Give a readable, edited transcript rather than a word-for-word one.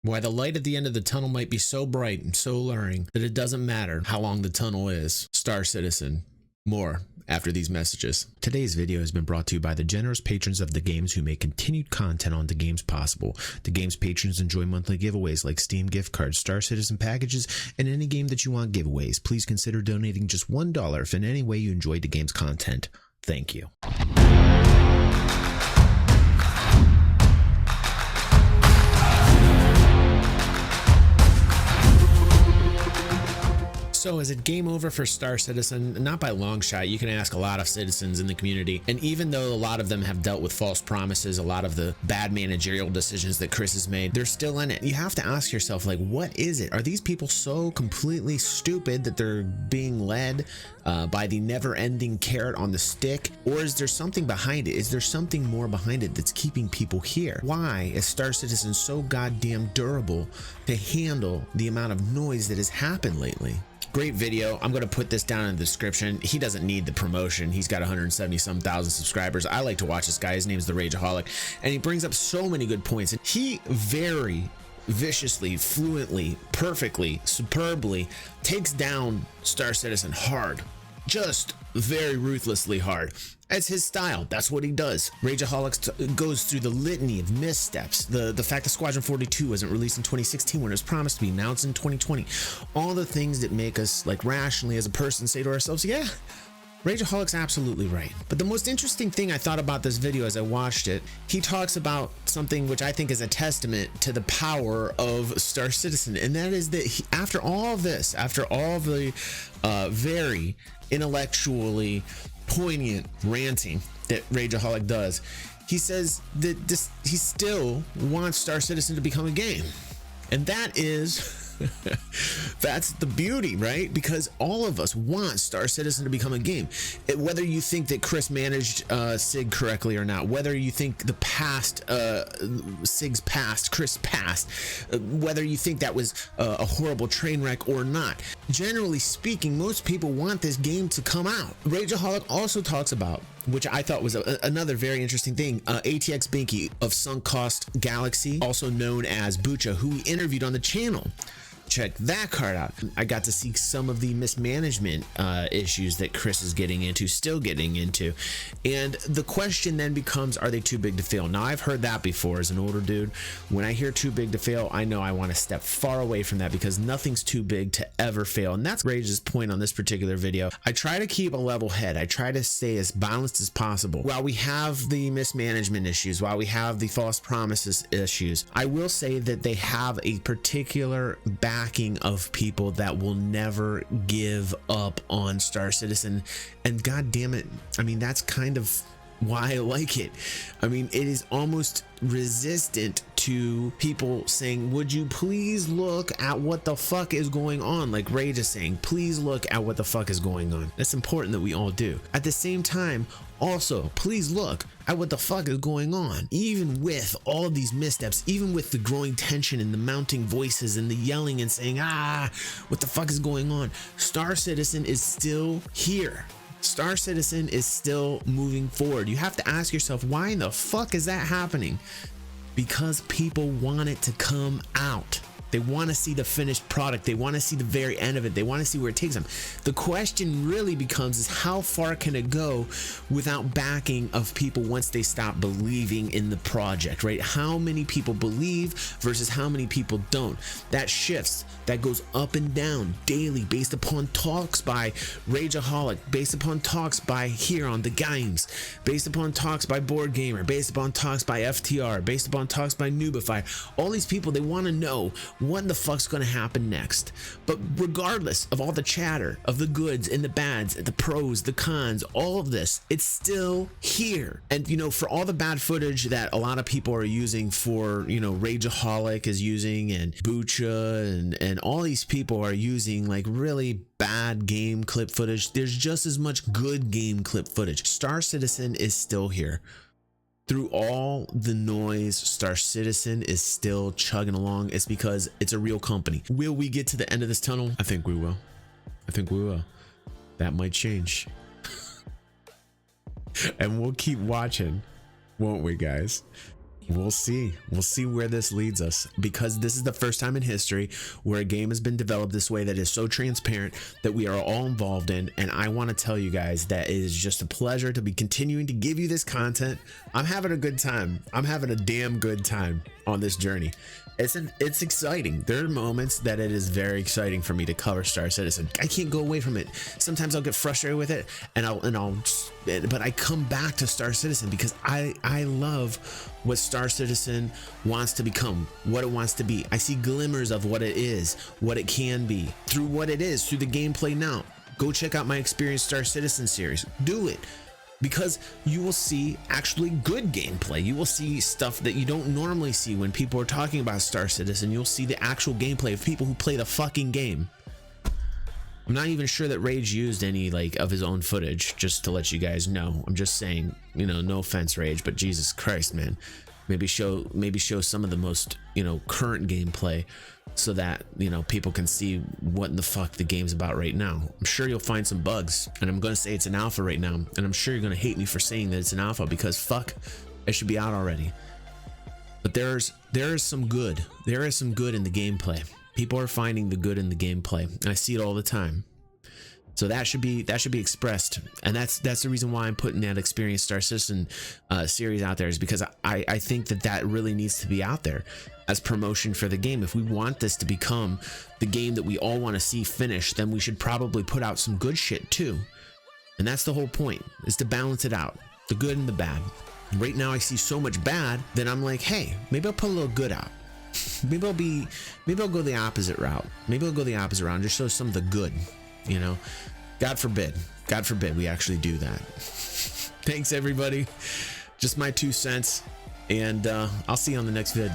Why the light at the end of the tunnel might be so bright and so alluring that it doesn't matter how long the tunnel is. Star Citizen. More after these messages. Today's video has been brought to you by the generous patrons of The Games who make continued content on The Games possible. The Games patrons enjoy monthly giveaways like Steam gift cards, Star Citizen packages, and any game that you want giveaways. Please consider donating just $1 if in any way you enjoyed The Games content. Thank you. So is it game over for Star Citizen? Not by a long shot. You can ask a lot of citizens in the community. And even though a lot of them have dealt with false promises, a lot of the bad managerial decisions that Chris has made, they're still in it. You have to ask yourself, like, what is it? Are these people so completely stupid that they're being led by the never-ending carrot on the stick? Or is there something behind it? Is there something more behind it that's keeping people here? Why is Star Citizen so goddamn durable to handle the amount of noise that has happened lately? Great video. I'm going to put this down in the description. He doesn't need the promotion. He's got 170 some thousand subscribers. I like to watch this guy. His name's the Rageaholic, and he brings up so many good points. And he very viciously, fluently, perfectly, superbly takes down Star Citizen hard. Just very ruthlessly hard. That's his style. That's what he does. Rageaholics goes through the litany of missteps. The fact that Squadron 42 wasn't released in 2016 when it was promised to be. Now it's in 2020. All the things that make us, like, rationally as a person say to ourselves, yeah, Rageaholic's absolutely right. But the most interesting thing I thought about this video as I watched it, he talks about something which I think is a testament to the power of Star Citizen. And that is that after all of this, after all the very intellectually poignant ranting that Rageaholic does, he says that he still wants Star Citizen to become a game. And that is that's the beauty, right? Because all of us want Star Citizen to become a game. Whether you think that Chris managed SIG correctly or not, whether you think the past SIG's past, Chris past, whether you think that was a horrible train wreck or not, generally speaking, most people want this game to come out. Rageaholic also talks about, which I thought was another very interesting thing, ATX Binky of Sunk Cost Galaxy, also known as Bucha, who we interviewed on the channel. Check that card out. I got to see some of the mismanagement issues that Chris is still getting into. And the question then becomes, are they too big to fail? Now, I've heard that before as an older dude. When I hear too big to fail, I know I want to step far away from that because nothing's too big to ever fail. And that's Rage's point on this particular video. I try to keep a level head. I try to stay as balanced as possible. While we have the mismanagement issues, while we have the false promises issues, I will say that they have a particular backing of people that will never give up on Star Citizen. And god damn it, I mean, that's kind of why I like it. I mean, it is almost resistant to people saying, would you please look at what the fuck is going on? Like Rage is saying, please look at what the fuck is going on. That's important that we all do. At the same time, also, please look at what the fuck is going on. Even with all of these missteps, even with the growing tension and the mounting voices and the yelling and saying, what the fuck is going on? Star Citizen is still here. Star Citizen is still moving forward. You have to ask yourself, why in the fuck is that happening? Because people want it to come out. They want to see the finished product. They want to see the very end of it. They want to see where it takes them. The question really becomes is how far can it go without backing of people once they stop believing in the project, right? How many people believe versus how many people don't? That shifts. That goes up and down daily based upon talks by Rageaholic, based upon talks by here on The Games, based upon talks by Board Gamer, based upon talks by FTR, based upon talks by Noobify. All these people, they want to know what the fuck's going to happen next. But regardless of all the chatter of the goods and the bads, the pros, the cons, all of this, it's still here. And you know, for all the bad footage that a lot of people are using for, you know, Rageaholic is using and Bucha and all these people are using like really bad game clip footage, there's just as much good game clip footage. Star Citizen is still here. Through all the noise, Star Citizen is still chugging along. It's because it's a real company. Will we get to the end of this tunnel? I think we will. I think we will. That might change. And we'll keep watching, won't we, guys? We'll see. We'll see where this leads us, because this is the first time in history where a game has been developed this way that is so transparent that we are all involved in. And I want to tell you guys that it is just a pleasure to be continuing to give you this content. I'm having a good time. I'm having a damn good time on this journey. It's exciting. There are moments that it is very exciting for me to cover Star Citizen. I can't go away from it. Sometimes I'll get frustrated with it, but I come back to Star Citizen because I love what Star Citizen wants to become, what it wants to be. I see glimmers of what it is, what it can be, through what it is, through the gameplay now. Go check out my Experience Star Citizen series. Do it. Because you will see actually good gameplay. You will see stuff that you don't normally see when people are talking about Star Citizen. You'll see the actual gameplay of people who play the fucking game. I'm not even sure that Rage used any of his own footage, just to let you guys know. I'm just saying, no offense, Rage, but Jesus Christ, man. Maybe show some of the most, current gameplay, so that people can see what in the fuck the game's about right now. I'm sure you'll find some bugs, and I'm going to say it's an alpha right now, and I'm sure you're going to hate me for saying that it's an alpha, because fuck, it should be out already. But there is some good. There is some good in the gameplay. People are finding the good in the gameplay, and I see it all the time. So that should be expressed, and that's the reason why I'm putting that Experience Star Citizen series out there, is because I think that really needs to be out there as promotion for the game. If we want this to become the game that we all want to see finished, then we should probably put out some good shit too. And that's the whole point, is to balance it out, the good and the bad. Right now I see so much bad that I'm like, hey, maybe I'll put a little good out. Maybe I'll go the opposite route. Maybe I'll go the opposite route and just show some of the good. God forbid we actually do that. Thanks everybody, just my 2 cents, and I'll see you on the next vid.